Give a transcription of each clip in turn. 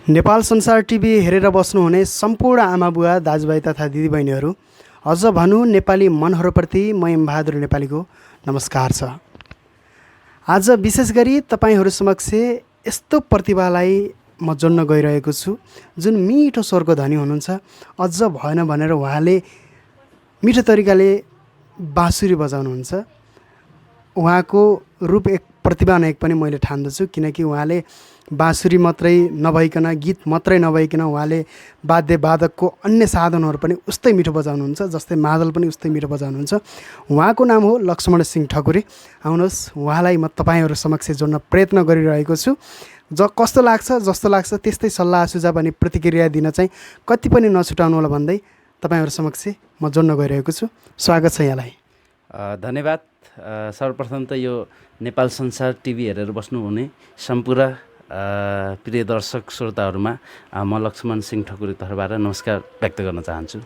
नेपाल संसार टिभी हेरेर बस्नुहुने सम्पूर्ण आमाबुवा दाजुभाइ तथा दिदीबहिनीहरू, अझ भनौँ नेपाली मनहरूप्रति म इमबहादुर नेपालीको नमस्कार छ। आज विशेष गरी तपाईँहरू समक्ष यस्तो प्रतिभालाई म जोड्न गइरहेको छु जुन मिठो स्वरको धनी हुनुहुन्छ। अझ भएन भनेर उहाँले मिठो तरिकाले बाँसुरी बजाउनुहुन्छ। उहाँको रूप एक प्रतिभा एक पनि मैले ठान्दछु, किनकि उहाँले बाँसुरी मात्रै नभइकन, गीत मात्रै नभइकन उहाँले वाद्यवादकको अन्य साधनहरू पनि उस्तै मिठो बजाउनुहुन्छ, जस्तै मादल पनि उस्तै मिठो बजाउनुहुन्छ। उहाँको नाम हो लक्ष्मण सिंह ठकुरी। आउनुहोस्, उहाँलाई म तपाईँहरू समक्ष जोड्न प्रयत्न गरिरहेको छु। कस्तो लाग्छ, जस्तो लाग्छ त्यस्तै सल्लाह सुझाव अनि प्रतिक्रिया दिन चाहिँ कति पनि नछुटाउनु होला भन्दै तपाईँहरू समक्ष म जोड्न गइरहेको छु। स्वागत छ यहाँलाई। धन्यवाद। सर्वप्रथम त यो नेपाल संसार टिभी हेरेर बस्नुहुने सम्पूर्ण प्रिय दर्शक श्रोताहरूमा म लक्ष्मण सिंह ठकुरी तर्फबाट नमस्कार व्यक्त गर्न चाहन्छु।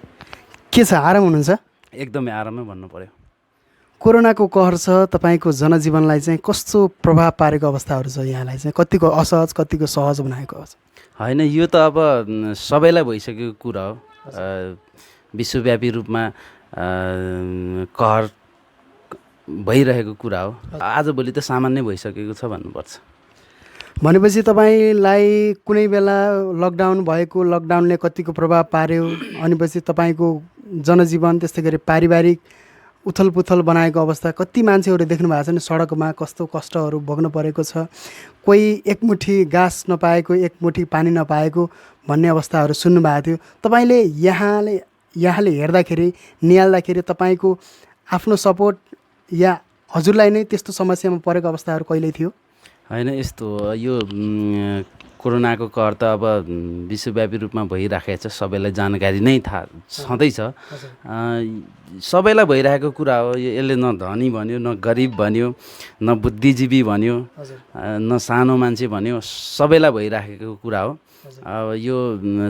के छ, आराम हुनुहुन्छ? एकदमै आरामै भन्नु पर्यो। कोरोनाको कहर छ, तपाईँको जनजीवनलाई चाहिँ कस्तो प्रभाव पारेको अवस्थाहरू छ? यहाँलाई चाहिँ कतिको असहज, कतिको सहज बनाएको छ? होइन, यो त अब सबैलाई भइसकेको कुरा हो। विश्वव्यापी रूपमा कहर भइरहेको कुरा हो। आजभोलि त सामान्य भइसकेको छ भन्नुपर्छ। भनेपछि तपाईँलाई कुनै बेला लकडाउन भएको, लकडाउनले कतिको प्रभाव पार्यो, अनिपछि तपाईँको जनजीवन त्यस्तै गरी पारिवारिक उथलपुथल बनाएको अवस्था, कति मान्छेहरू देख्नु भएको छ नि सडकमा कस्तो कष्टहरू भोग्नु परेको छ। कोही एकमुठी घाँस नपाएको, एकमुठी पानी नपाएको भन्ने अवस्थाहरू सुन्नुभएको थियो। तपाईँले यहाँले हेर्दाखेरि, निहाल्दाखेरि तपाईँको आफ्नो सपोर्ट या हजुरलाई नै त्यस्तो समस्यामा परेको अवस्थाहरू कहिले थियो? होइन, यस्तो यो कोरोनाको कहर त अब विश्वव्यापी रूपमा भइराखेको छ, सबैलाई जानकारी नै थाहा छँदैछ। सबैलाई भइरहेको कुरा हो। यसले न धनी भन्यो, न गरिब भन्यो, न बुद्धिजीवी भन्यो, न सानो मान्छे भन्यो, सबैलाई भइराखेको कुरा हो। अब यो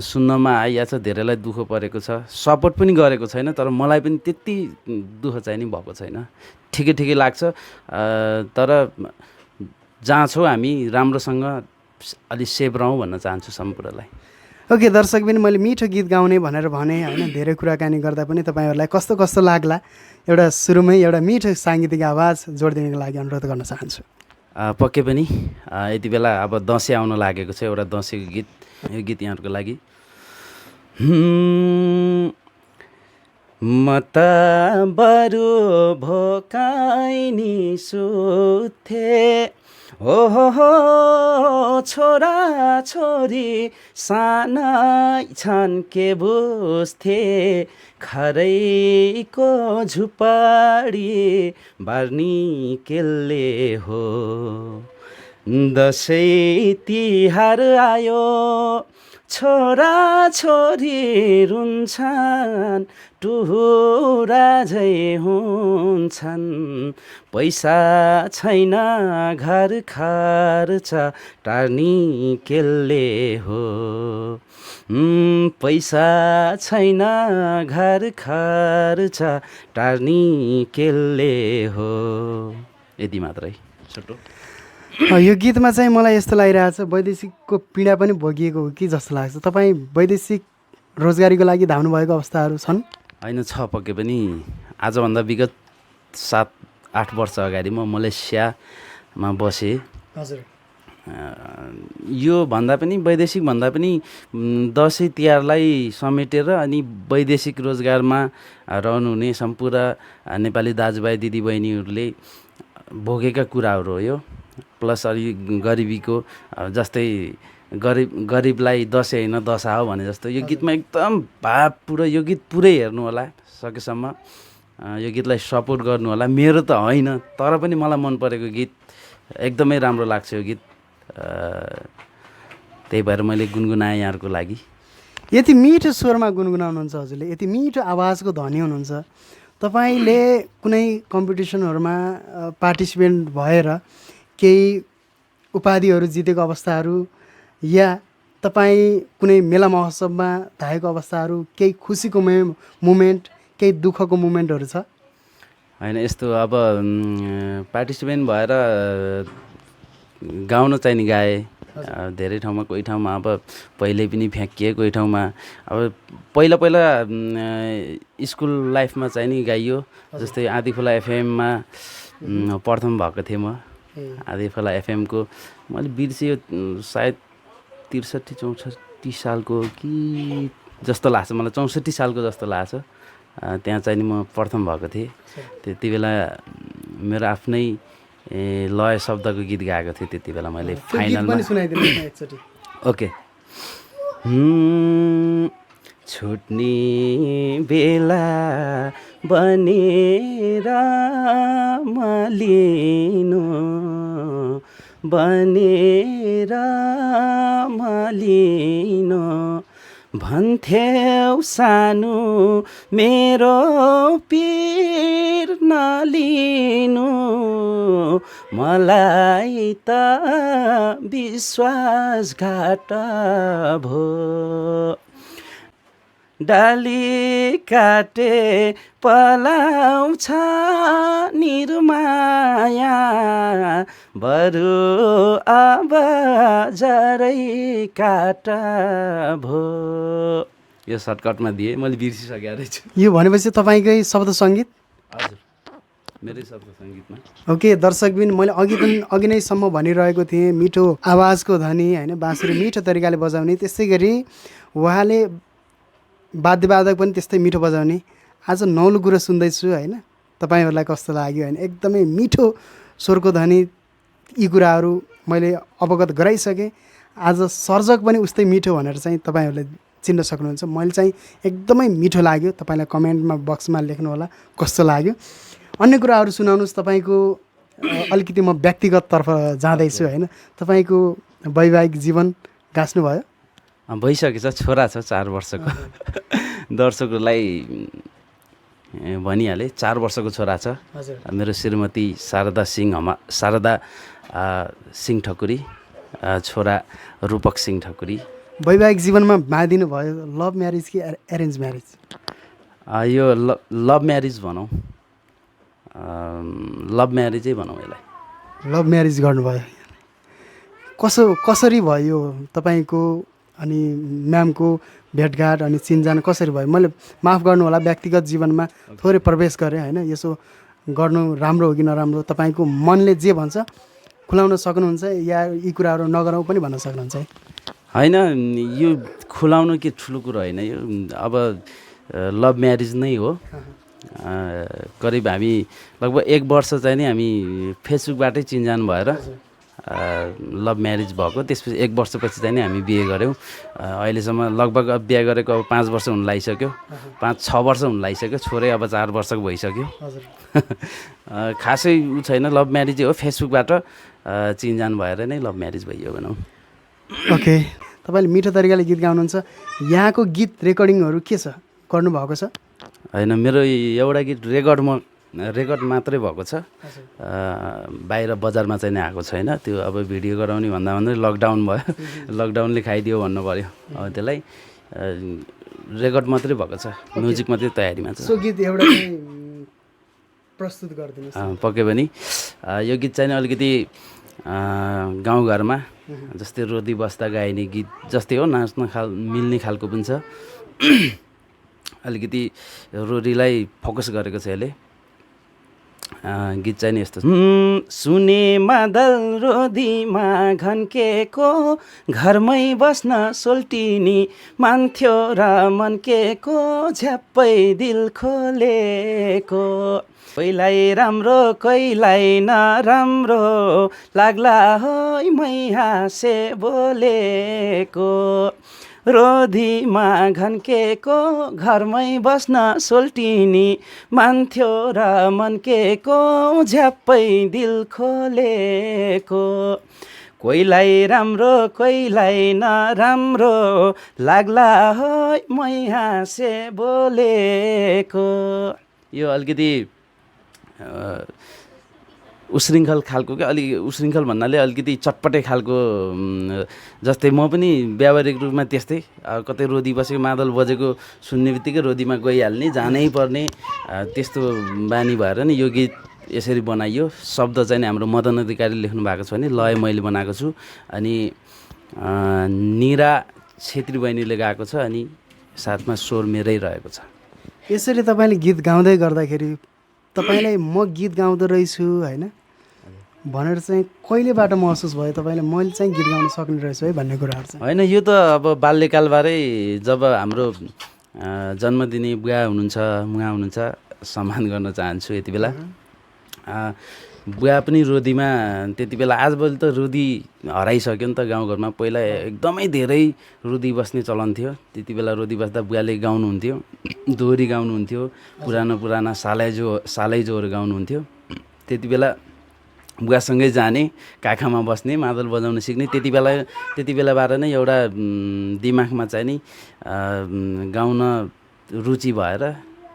सुन्नमा आइरहेको छ, धेरैलाई दुःख परेको छ। सपोर्ट पनि गरेको छैन, तर मलाई पनि त्यति दुःख चाहिँ नि भएको छैन। ठिकै लाग्छ। तर जहाँ छौँ हामी राम्रोसँग अलि सेभ रहौँ भन्न चाहन्छु सम्पूर्णलाई। ओके दर्शक पनि, मैले मिठो गीत गाउने भनेर भने होइन, धेरै कुराकानी गर्दा पनि तपाईँहरूलाई कस्तो कस्तो लाग्ला, एउटा सुरुमै एउटा मिठो साङ्गीतिक आवाज जोडिदिनको लागि अनुरोध गर्न चाहन्छु। पक्कै पनि। यति बेला अब दसैँ आउन लागेको छ, एउटा दसैँको गीत। यो गीत यहाँहरूको लागि। म त बरु भोकाइनी सुथे, हो छोरा छोरी सानै छन् के बुझ्थे, खरैको झुपडी बार्नी केले हो। दसैँ तिहार आयो, छोरा छोरी रुन्छन्, टुहुरा झै हुन्छन्, पैसा छैन घर खर्च टार्नी केले हो, पैसा छैन घर खर्च टार्नी केले हो। यति मात्रै छोटो। यो गीतमा चाहिँ मलाई यस्तो लागिरहेछ, वैदेशिकको पीडा पनि भोगिएको हो कि जस्तो लाग्छ। तपाईँ वैदेशिक रोजगारीको लागि धाउनु भएको अवस्थाहरू छन्? होइन, छ पक्कै पनि। आजभन्दा विगत 7-8 वर्ष अगाडि म मलेसियामा बसेँ। हजुर। यो भन्दा पनि, वैदेशिक भन्दा पनि दसैँ तिहारलाई समेटेर अनि वैदेशिक रोजगारमा रहनुहुने सम्पूर्ण नेपाली दाजुभाइ दिदीबहिनीहरूले भोगेका कुराहरू हो यो। प्लस अलि गरिबीको, जस्तै गरिबलाई दसैँ होइन दशा हो भने जस्तो यो गीतमा एकदम भावपूर्ण। यो गीत पुरै हेर्नु होला सकेसम्म, यो गीतलाई सपोर्ट गर्नु होला। मेरो त होइन, तर पनि मलाई मन परेको गीत, एकदमै राम्रो लाग्छ यो गीत। त्यही भएर मैले गुनगुनाएँ यहाँहरूको लागि। यति मिठो स्वरमा गुनगुनाउनुहुन्छ हजुरले, यति मिठो आवाजको धनी हुनुहुन्छ। तपाईँले कुनै कम्पिटिसनहरूमा पार्टिसिपेन्ट भएर केही उपाधिहरू जितेको अवस्थाहरू, या तपाईँ कुनै मेला महोत्सवमा धाएको अवस्थाहरू, केही खुसीको मुमेन्ट, केही दुःखको मुमेन्टहरू छ? होइन, यस्तो अब पार्टिसिपेन्ट भएर गाउन चाहिँ नि गाएँ, धेरै ठाउँमा कोही ठाउँमा अब पहिल्यै पनि फ्याँकिए, कोही ठाउँमा अब पहिला पहिला स्कुल लाइफमा चाहिँ नि गाइयो। जस्तै आँधी खोला एफएममा प्रथम भएको थिएँ म। आँधी खोला एफएमको मैले बिर्सियो, सायद 63-64 सालको कि जस्तो लाग्छ मलाई, 64 सालको जस्तो लाग्छ। त्यहाँ चाहिँ नि म प्रथम भएको थिएँ। त्यति बेला मेरो आफ्नै लय शब्दको गीत गाएको थिएँ त्यति बेला मैले फाइनलमा। ओके। छुट्ने बेला बनेर मलिनु, बनेर मलिनु भन्थ्यौ सानो मेरो पीर नलिनु, मलाई त विश्वासघात भो। डाली काटे पलाउँछ निर्माया, बरु अब जरै काट भो। यो सर्टकटमा दिएँ, मैले बिर्सिसकेको रहेछु। यो भनेपछि तपाईँकै शब्द सङ्गीत? हजुर, मेरै शब्द सङ्गीतमा। ओके दर्शकबिन, मैले अघि नैसम्म भनिरहेको थिएँ मिठो आवाजको धनी होइन, बाँसुरी मिठो तरिकाले बजाउने, त्यसै गरी उहाँले वाद्यवादक पनि त्यस्तै मिठो बजाउने। आज नौलो कुरो सुन्दैछु होइन, तपाईँहरूलाई कस्तो लाग्यो होइन, एकदमै मिठो स्वरको धनी। यी कुराहरू मैले अवगत गराइसकेँ। आज सर्जक पनि उस्तै मिठो भनेर चाहिँ तपाईँहरूले चिन्न सक्नुहुन्छ। मैले चाहिँ एकदमै मिठो लाग्यो। तपाईँलाई कमेन्टमा बक्समा लेख्नु होला कस्तो लाग्यो। अन्य कुराहरू सुनाउनुहोस्। तपाईँको अलिकति म व्यक्तिगततर्फ जाँदैछु होइन, तपाईँको वैवाहिक जीवन गाँच्नुभयो? भइसकेछ, छोरा छ 4 वर्षको। दर्शकहरूलाई भनिहालेँ, 4 वर्षको छोरा छ। मेरो श्रीमती शारदा सिंह ठकुरी, छोरा रूपक सिंह ठकुरी। वैवाहिक जीवनमा बिहा दिनुभयो, लभ म्यारिज कि एरेन्ज म्यारिज? यो लभ म्यारिज भनौँ, लभ म्यारिजै भनौँ यसलाई। लभ म्यारिज गर्नुभयो। कसरी भयो तपाईँको अनि म्यामको भेटघाट अनि चिनजान कसरी भयो? मैले माफ गर्नु होला, व्यक्तिगत जीवनमा थोरै प्रवेश गरेँ होइन। यसो गर्नु राम्रो हो कि नराम्रो, तपाईँको मनले जे भन्छ खुलाउन सक्नुहुन्छ या यी कुराहरू नगरौँ पनि भन्न सक्नुहुन्छ है? होइन, यो खुलाउनु के ठुलो कुरो होइन। यो अब लभ म्यारिज नै हो। करिब हामी लगभग 1 वर्ष चाहिँ नि हामी फेसबुकबाटै चिनजान भएर लभ म्यारिज भएको। त्यसपछि 1 वर्षपछि चाहिँ नि हामी बिहे गऱ्यौँ। अहिलेसम्म लगभग अब बिहे गरेको अब 5 वर्ष हुन लागिसक्यो, 5-6 वर्ष हुन लागिसक्यो। छोरै अब 4 वर्षको भइसक्यो। खासै उ छैन, लभ म्यारिजै हो। फेसबुकबाट चिनजान भएर नै लभ म्यारिज भइयो भनौँ। ओके, तपाईँले मिठो तरिकाले गीत गाउनुहुन्छ। यहाँको गीत रेकर्डिङहरू के छ, गर्नुभएको छ? होइन, मेरो एउटा गीत रेकर्ड मात्रै भएको छ। बाहिर बजारमा चाहिँ आएको छैन। त्यो अब भिडियो गराउने भन्दा लकडाउन भयो, लकडाउनले खाइदियो भन्नु पऱ्यो। त्यसलाई रेकर्ड मात्रै भएको छ, म्युजिक मात्रै तयारीमा छ। सो गीत एउटा प्रस्तुत गरिदिनुहोस्। पक्कै पनि यो गीत चाहिँ अलिकति गाउँघरमा जस्तै रोदी बस्दा गाइने गीत जस्तै हो, नाच्न मिल्ने खालको पनि छ। अलिकति रोदीलाई फोकस गरेको छ यसले। गीत चाहिँ नि यस्तो: सुने मादल रोदीमा घन्केको, घरमै बस्न सोल्टिनी मान्थ्यो र मनकेको, झ्याप्पै दिल खोलेको, कोहीलाई राम्रो कोहीलाई नराम्रो लाग्ला हो मै हाँसे बोलेको, रोदीमा घन्केको, घरमै बस्न सोल्टिनी मान्थ्यो र मनकेको, झ्याप्पै दिल खोलेको, कोहीलाई राम्रो कोहीलाई नराम्रो लाग्ला हो मै हाँसे बोलेको। यो अलिकति उश्रृङ्खल खालको क्या, अलिक उश्रृङ्खल भन्नाले अलिकति चटपटे खालको। जस्तै म पनि व्यावहारिक रूपमा त्यस्तै, कतै रोदी बसेको मादल बजेको सुन्ने बित्तिकै रोदीमा गइहाल्ने, जानै पर्ने, त्यस्तो बानी भएर नि यो गीत यसरी बनाइयो। शब्द चाहिँ हाम्रो मदन अधिकारीले लेख्नु भएको छ भने, लय मैले बनाएको छु। अनि निरा छेत्री बहिनीले गाएको छ अनि साथमा स्वर मेरै रहेको छ। यसरी तपाईँले गीत गाउँदै गर्दाखेरि तपाईँलाई म गीत गाउँदो रहेछु होइन भनेर चाहिँ कहिलेबाट महसुस भयो तपाईँले मैले चाहिँ गीत गाउन सक्ने रहेछु है भन्ने कुराहरू चाहिँ? होइन, यो त अब बाल्यकालबाटै जब हाम्रो जन्मदिने बुवा हुनुहुन्छ, मुवा हुनुहुन्छ, सम्मान गर्न चाहन्छु यति बेला। बुवा पनि रोदीमा त्यति बेला, आजभोलि त रोदी हराइसक्यो नि त गाउँघरमा। पहिला एकदमै धेरै रोदी बस्ने चलन थियो। त्यति बेला रोदी बस्दा बुवाले गाउनुहुन्थ्यो, दोहोरी गाउनुहुन्थ्यो, पुराना सालैजोहरू गाउनुहुन्थ्यो। त्यति बेला बुवासँगै जाने, काखामा बस्ने, मादल बजाउन सिक्ने। त्यति बेलाबाट नै एउटा दिमागमा चाहिँ नि गाउन रुचि भएर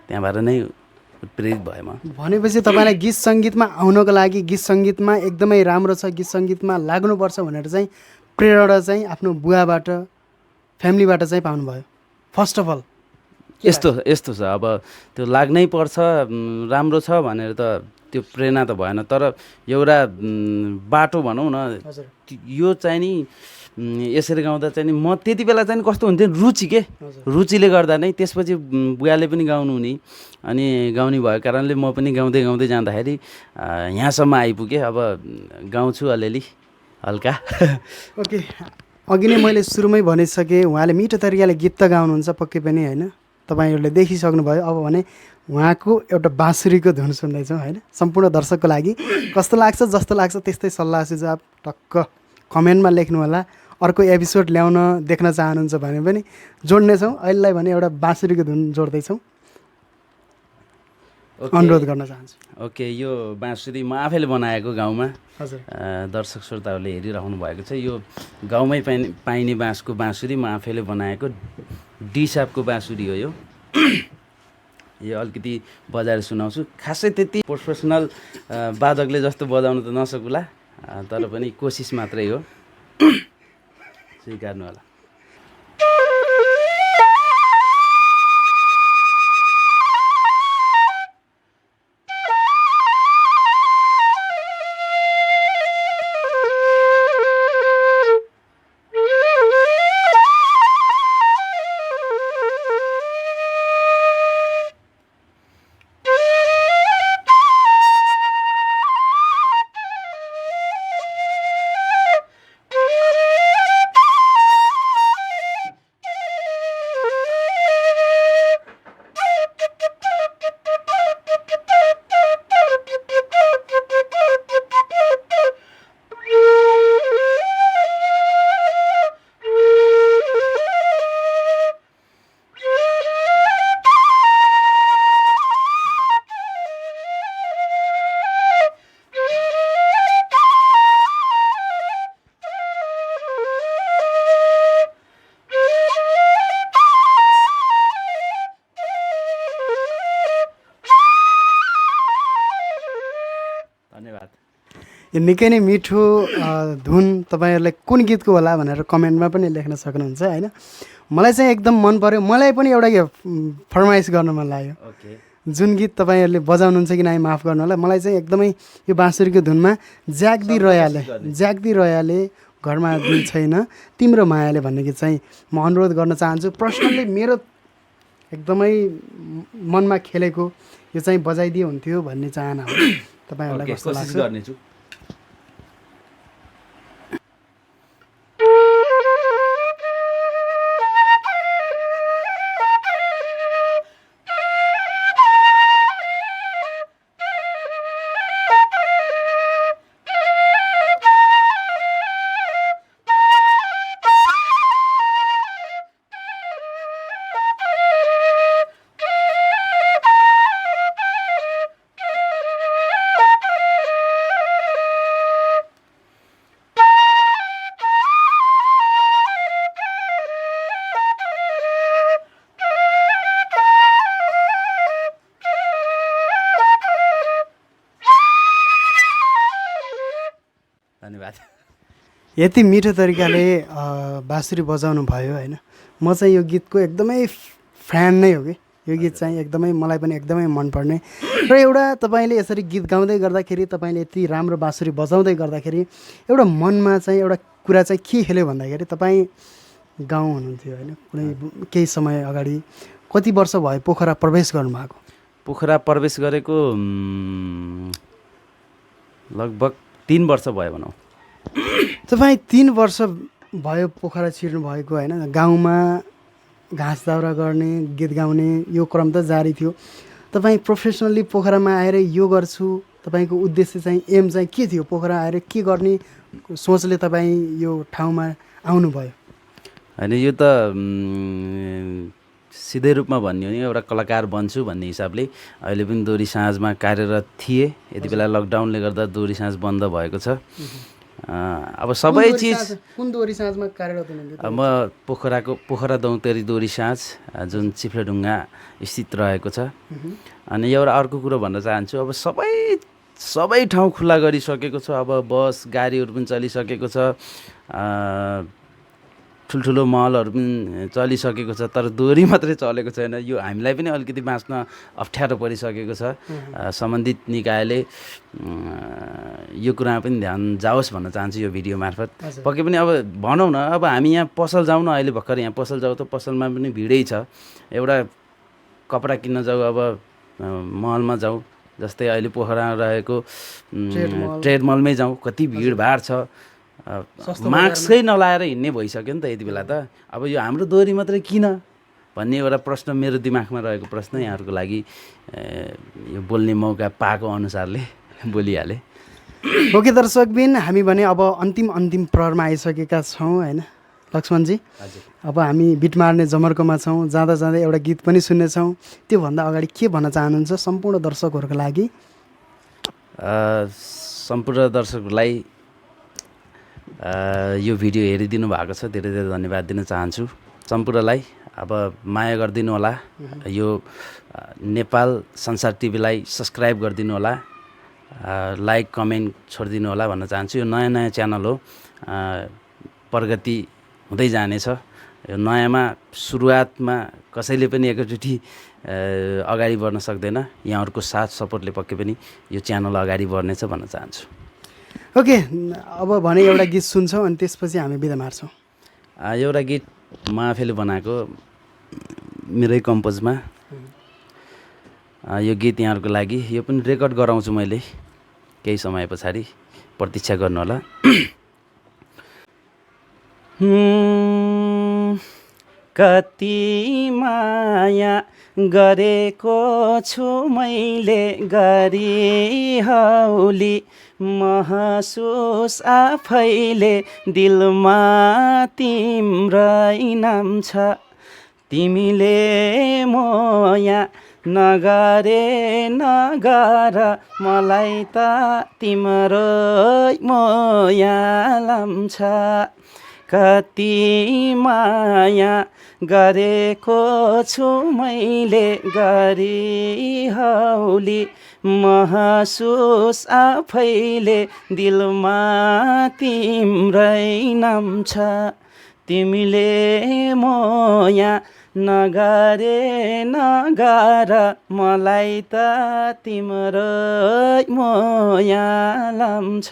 त्यहाँबाट नै उत्प्रेरित भएँ म। भनेपछि तपाईँलाई गीत सङ्गीतमा आउनको लागि, गीत सङ्गीतमा एकदमै राम्रो छ, गीत सङ्गीतमा लाग्नुपर्छ भनेर चाहिँ प्रेरणा चाहिँ आफ्नो बुवाबाट, फ्यामिलीबाट चाहिँ पाउनुभयो फर्स्ट अफ अल? यस्तो छ, अब त्यो लाग्नै पर्छ, राम्रो छ भनेर त त्यो प्रेरणा त भएन, तर एउटा बाटो भनौँ न, यो चाहिँ नि यसरी गाउँदा चाहिँ नि म त्यति बेला चाहिँ कस्तो हुन्थ्यो, रुचि के रुचिले गर्दा नै। त्यसपछि बुवाले पनि गाउनु हुने अनि गाउने भएको कारणले म पनि गाउँदै गाउँदै जाँदाखेरि यहाँसम्म आइपुगेँ। अब गाउँछु अलिअलि हल्का। ओके, अघि नै मैले सुरुमै भनिसकेँ उहाँले मिठो तरिकाले गीत त गाउनुहुन्छ पक्कै पनि होइन, तपाईँहरूले देखिसक्नुभयो। अब भने उहाँको एउटा बाँसुरीको धुन सुन्दैछौँ होइन। सम्पूर्ण दर्शकको लागि कस्तो लाग्छ, जस्तो लाग्छ त्यस्तै सल्लाह सुझाव टक्क कमेन्टमा लेख्नु होला। अर्को एपिसोड ल्याउन देख्न चाहनुहुन्छ भने पनि जोड्नेछौँ। अहिलेलाई भने एउटा बाँसुरीको धुन जोड्दैछौँ, अनुरोध गर्न चाहन्छु। ओके, यो बाँसुरी म आफैले बनाएको गाउँमा। हजुर, दर्शक श्रोताहरूले हेरिराख्नु भएको छ। यो गाउँमै पाइने बाँसको बाँसुरी म आफैले बनाएको डिसापको बाँसुरी हो यो। यो अलिकति बजाएर सुनाउँछु। खासै त्यति प्रोफेसनल वादकले जस्तो बजाउनु त नसकुला, तर पनि कोसिस मात्रै हो, स्वीकार्नु होला। यो निकै नै मिठो धुन तपाईँहरूलाई कुन गीतको होला भनेर कमेन्टमा पनि लेख्न सक्नुहुन्छ होइन। मलाई चाहिँ एकदम मन पर्यो। मलाई पनि एउटा फरमाइस गर्न मन लाग्यो। जुन गीत तपाईँहरूले बजाउनुहुन्छ कि नआई माफ गर्नु होला, मलाई चाहिँ एकदमै यो बाँसुरीको धुनमा ज्याग्दी रयाले घरमा दिल छैन तिम्रो मायाले भन्ने गीत चाहिँ म अनुरोध गर्न चाहन्छु। पर्सनल्ली मेरो एकदमै मनमा खेलेको यो चाहिँ बजाइदिए हुन्थ्यो भन्ने चाहना हो। तपाईँहरूलाई कस्तो लाग्छ? यति मिठो तरिकाले बाँसुरी बजाउनु भयो होइन। म चाहिँ यो गीतको एकदमै फ्यान नै हो कि। यो गीत चाहिँ एकदमै मलाई पनि एकदमै मनपर्ने र एउटा तपाईँले यसरी गीत गाउँदै गर्दाखेरि, तपाईँले यति राम्रो बाँसुरी बजाउँदै गर्दाखेरि एउटा मनमा चाहिँ एउटा कुरा चाहिँ के खेल्यो भन्दाखेरि तपाईँ गाउँ हुनुहुन्थ्यो होइन कुनै केही समय अगाडि कति वर्ष भयो पोखरा प्रवेश गर्नुभएको पोखरा प्रवेश गरेको लगभग 3 वर्ष भयो भनौँ। तपाईँ 3 वर्ष भयो पोखरा छिर्नु भएको होइन गाउँमा घाँस दाउरा गर्ने गीत गाउने यो क्रम त जारी थियो तपाईँ प्रोफेसनल्ली पोखरामा आएर यो गर्छु तपाईँको उद्देश्य चाहिँ एम चाहिँ के थियो पोखरा आएर के गर्ने सोचले तपाईँ यो ठाउँमा आउनुभयो होइन यो त सिधै रूपमा भन्ने हो नि एउटा कलाकार बन्छु भन्ने हिसाबले अहिले पनि दोहोरी साँझमा कार्यरत थिएँ। यति बेला लकडाउनले गर्दा दोहोरी साँझ बन्द भएको छ। अब सबै चिज कुन दोहोरी साँझमा कार्यरत हुनुहुन्थ्यो म पोखरा दौतेरी दोहोरी साँझ जुन चिफ्लेढुङ्गा स्थित रहेको छ। अनि एउटा अर्को कुरो भन्न चाहन्छु अब सबै ठाउँ खुल्ला गरिसकेको छ। अब बस गाडीहरू पनि चलिसकेको छ, ठुल्ठुलो मलहरू पनि चलिसकेको छ, तर दोहोरी मात्रै चलेको छैन। यो हामीलाई पनि अलिकति बाँच्न अप्ठ्यारो परिसकेको छ। सम्बन्धित निकायले यो कुरामा पनि ध्यान जाओस् भन्न चाहन्छु यो भिडियो मार्फत। पक्कै पनि अब भनौँ न अब हामी यहाँ पसल जाउँ न, अहिले भर्खर यहाँ पसल जाउँ त पसलमा पनि भिडै छ। एउटा कपडा किन्न जाउँ अब मलमा जाउँ, जस्तै अहिले पोखरामा रहेको ट्रेड मलमै जाउँ कति भिडभाड छ। मास्कै नलाएर हिँड्ने भइसक्यो नि त यति बेला त। अब यो हाम्रो दोहोरी मात्रै किन भन्ने एउटा प्रश्न मेरो दिमागमा रहेको प्रश्न यहाँहरूको लागि यो बोल्ने मौका पाएको अनुसारले बोलिहालेँ। ओके दर्शकबिन, हामी भने अब अन्तिम प्रहरमा आइसकेका छौँ होइन लक्ष्मणजी। अब हामी बिट मार्ने जमर्कोमा छौँ, जाँदा जाँदै एउटा गीत पनि सुन्नेछौँ। त्योभन्दा अगाडि के भन्न चाहनुहुन्छ सम्पूर्ण दर्शकहरूको लागि? सम्पूर्ण दर्शकहरूलाई यो भिडियो हेरिदिनु भएको छ, धेरै धेरै धन्यवाद दिन चाहन्छु सम्पूर्णलाई। अब माया गरिदिनु होला, यो नेपाल संसार टिभीलाई सब्सक्राइब गरिदिनु होला, लाइक कमेन्ट छोडिदिनु होला भन्न चाहन्छु। यो नयाँ च्यानल हो, प्रगति हुँदै जानेछ। यो नयाँमा सुरुवातमा कसैले पनि एकैचोटि अगाडि बढ्न सक्दैन। यहाँहरूको साथ सपोर्टले पक्कै पनि यो च्यानल अगाडि बढ्नेछ भन्न चाहन्छु। ओके, अब भने एउटा गीत सुन्छौँ अनि त्यसपछि हामी बिदा मार्छौँ। एउटा गीत म आफैले बनाएको मेरै कम्पोजमा यो गीत यहाँहरूको लागि। यो पनि रेकर्ड गराउँछु मैले केही समय पछाडि, प्रतीक्षा गर्नु होला। कति माया गरेको छु मैले गरिहौली महसुस आफैले दिलमा तिम्रै नाम छ। तिमीले मोया नगरे नगर मलाई त तिम्रै मोया लाम्छ। कति माया गरेको छु मैले गरिहौली महसुस आफैले दिलमा तिम्रै नाम छ। तिमीले मोया नगरे नगर मलाई त तिम्रै मोया लाम्छ।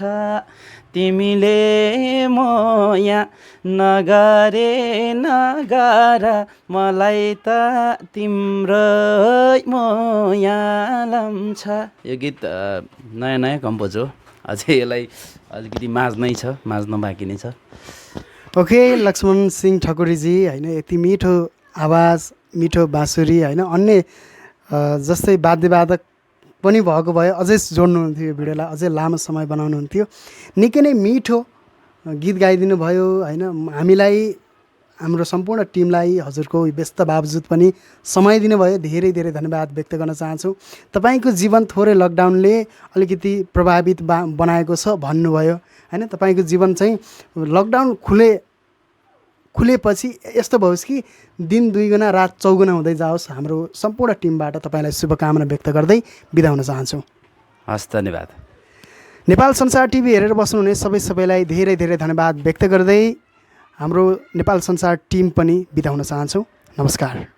तिमीले मोया नगरे नगर मलाई त तिम्रै मोया लाम्छ। यो गीत नयाँ कम्पोज हो, अझै यसलाई अलिकति माझ्न बाँकी नै छ। ओके, लक्ष्मण सिंह ठकुरीजी होइन, यति मिठो आवाज, मिठो बाँसुरी होइन, अन्य जस्तै वाद्यवादक पनि भएको भए अझै जोड्नुहुन्थ्यो यो भिडियोलाई, अझै लामो समय बनाउनुहुन्थ्यो। निकै नै मिठो गीत गाइदिनु भयो होइन। हामीलाई, हाम्रो सम्पूर्ण टिमलाई हजुरको व्यस्त बावजुद पनि समय दिनुभयो, धेरै धेरै धन्यवाद व्यक्त गर्न चाहन्छु। तपाईँको जीवन थोरै लकडाउनले अलिकति प्रभावित बनाएको छ भन्नुभयो होइन। तपाईँको जीवन चाहिँ लकडाउन खुलेपछि यस्तो भओस् कि दिन 2 गुणा रात 4 गुणा हुँदै जाओस्। हाम्रो सम्पूर्ण टिमबाट तपाईँलाई शुभकामना व्यक्त गर्दै बिदा हुन चाहन्छु। हस्, धन्यवाद। नेपाल संसार टिभी हेरेर बस्नुहुने सबैलाई धेरै धेरै धन्यवाद व्यक्त गर्दै हाम्रो नेपाल संसार टिम पनि बिदा हुन चाहन्छौँ। नमस्कार।